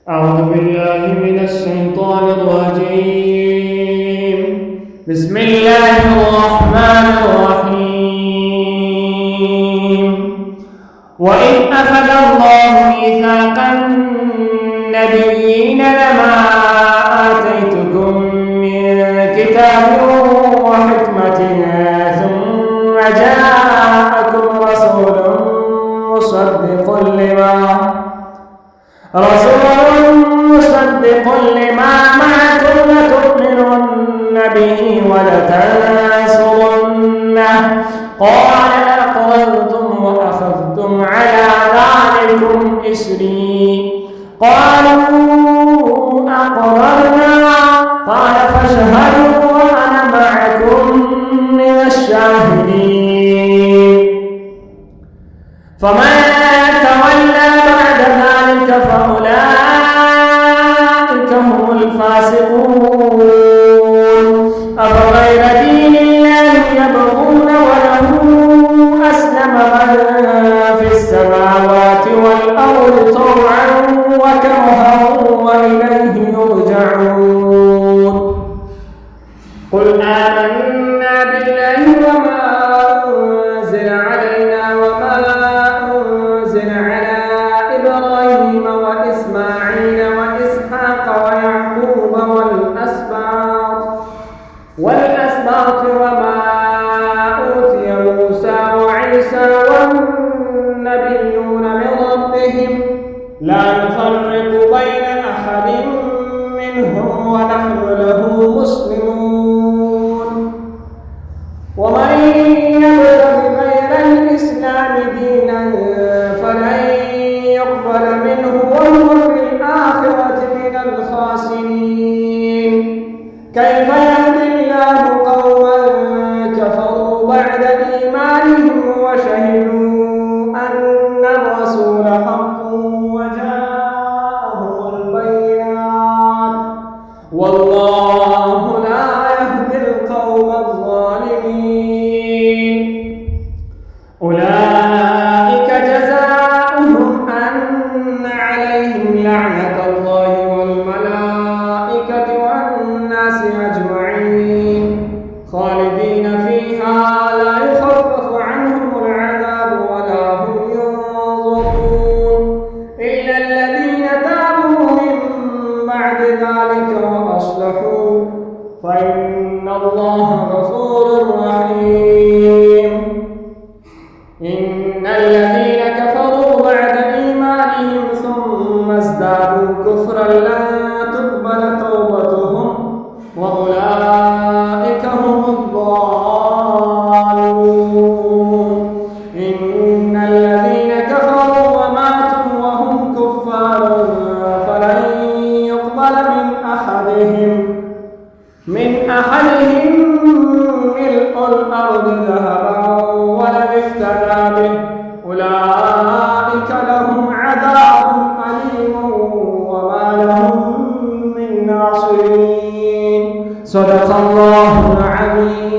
أعوذ بالله من الشيطان الرجيم. بسم الله الرحمن الرحيم. وإذ أخذ الله ميثاق النبيين لما آتيتكم من كتاب وحكمة ثم جاءكم رسول مصدق لما معكم لتؤمنن به ولتنصرنه قال أقررتم وأخذتم على ذلكم إصري قالوا أقررنا قال فاشهدوا وأنا معكم من الشاهدين. فمن تولى بعد ذلك فأولئك هم الفاسقون. أفغير دين الله يبغون وله أسلم من في السماوات والأرض طوعا وكرها وإليه يرجعون. قل آمنا بالله وما أنزل علينا وما أنزل على إبراهيم وإسماعيل وإسحاق ويعقوب والأسباط وما أوتي موسى وعيسى والنبيون من ربهم لا نفرق بين أحد منهم ونحن له مسلمون. ومن يبتغ غير الإسلام دينا فلن يقبل منه وهو في الآخرة من الخاسرين. كيف يهدي الله قوما كفروا بعد إيمانهم وشهدوا أن الرسول حق وجاءهم البينات والله لا يهدي القوم الظالمين. أولئك جزاؤهم أن عليهم لعنة الله والملائكة والناس أجمعين خالدين فيها لا يخفف عنهم العذاب ولا هم ينظرون إلا الذين تابوا من بعد ذلك وأصلحوا فإن الله غفور رحيم. إن الذين كفروا بعد إيمانهم ثم ازدادوا كفرا لا تقبل توبتهم وأولئك هم الضالون. إن الذين كفروا وماتوا وهم كفار فلن يقبل من أحدهم ملء الأرض ذهبا ولو افتدى به أولئك لهم عذاب أليم وما لهم من ناصرين. صدق الله العظيم.